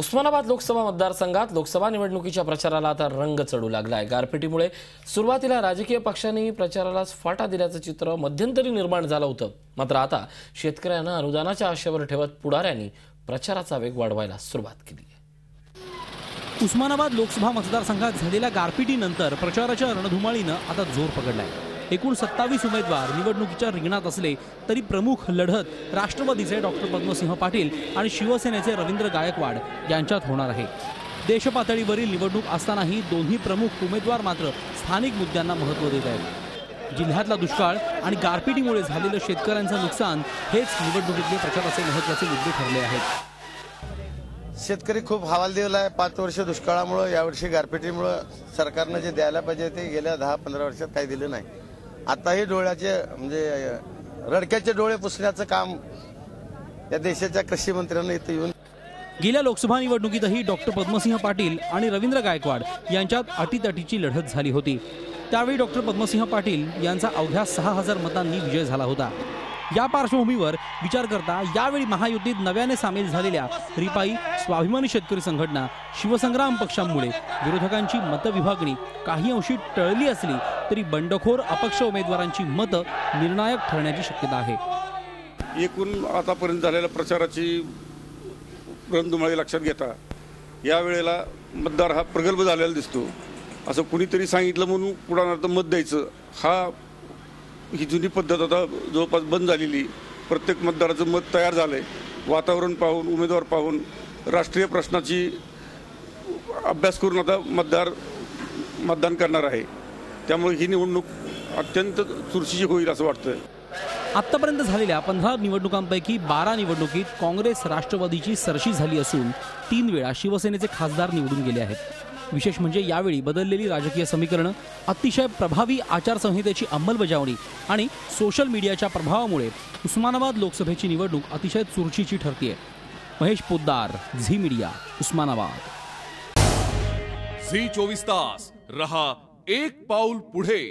उस्मानाबाद लोकसभा मतदारसंघात लोकसभा निवडणुकीच्या प्रचाराला आता रंग चढू लागलाय। गारपिटीमुळे सुरुवातीला राजकीय पक्षांनी प्रचाराला फाटा दिल्याचं चित्र मध्यंतरी निर्माण झालं होतं। मात्र आता शेतकऱ्यांना अनुदानाच्या आशेवर ठेवत पुढाऱ्यांनी प्रचाराचा वेग वाढवायला सुरुवात केली आहे। उस्मानाबाद लोकसभा मतदारसंघात झालेल्या गारपिटीनंतर प्रचाराच्या रणधुमाळीनं आता जोर पकडलाय। एकूण 27 उमेदवार निवडणुकीच्या रिंगणात असले तरी प्रमुख लढत राष्ट्रवादीचे डॉक्टर पद्मसिंह पाटील आणि शिवसेनेचे रवींद्र गायकवाड यांच्यात होणार आहे। देशपातळीवरील निवडणूक असतानाही दोन्ही प्रमुख उमेदवार मात्र स्थानिक मुद्द्यांना महत्त्व देत आहेत। जिल्ह्यातला दुष्काळ आणि गारपिटीमुळे झालेलं शेतकऱ्यांचं नुकसान हेच निवडणुकीतले प्रचाराचे महत्त्वाचे मुद्दे ठरले आहेत। शेतकरी खूप हवालदिल आहे। 5 वर्ष दुष्काळामुळे यावर्षी गारपिटीमुळे सरकारने जे द्यायला पाहिजे ते गेल्या 10-15 वर्षात काही दिलं नाही। आताही डोळ्याचे म्हणजे रडक्याचे डोळे पुसण्याचं काम या देशाच्या कृषी मंत्र्यांना इथे येऊन गेल्या लोकसभा निवडणुकीतही डॉक्टर पद्मसिंह पाटील आणि रवींद्र गायकवाड यांच्यात अटीतटीची लढत झाली होती। त्यावेळी डॉक्टर पद्मसिंह पाटील यांचा अवघ्या 6000 मतांनी विजय झाला होता। या पार्श्वभूमीवर विचार करता यावेळी महायुतीत नव्याने सामील झालेल्या रिपाई स्वाभिमानी शेतकरी संघटना शिवसंग्राम पक्षांमुळे विरोधकांची मतविभागणी काही अंशी टळली असली तरी बंडखोर अपक्ष उमेदवारांची मतं निर्णायक ठरण्याची शक्यता आहे। एकूण आतापर्यंत झालेल्या प्रचाराची रणधुमाळी लक्षात घेता यावेळेला मतदार हा प्रगल्भ झालेला दिसतो। असं कुणीतरी सांगितलं म्हणून पुढाऱ्यात मत द्यायचं ही जुनी पद्धत आता जवळपास बंद झालेली। प्रत्येक मतदाराचं मत तयार झालंय। वातावरण पाहून उमेदवार पाहून राष्ट्रीय प्रश्नाची अभ्यास करून आता मतदान करणार आहे। त्यामुळे ही निवडणूक अत्यंत चुरशीची होईल असं वाटतंय। आतापर्यंत झालेल्या 15 निवडणुकांपैकी 12 निवडणुकीत काँग्रेस राष्ट्रवादीची सरशी झाली असून 3 वेळा शिवसेनेचे खासदार निवडून गेले आहेत। विशेष म्हणजे यावेळी बदललेली राजकीय समीकरणं, अतिशय प्रभावी आचारसंहितेची अंमलबजावणी आणि सोशल मीडियाच्या प्रभावामुळे उस्मानाबाद लोकसभेची निवडणूक अतिशय चुरशीची ठरतेय। Mahesh Poddar, Zee media, Osmanabad. Zee 24 तास रहा एक पाऊल पुढे।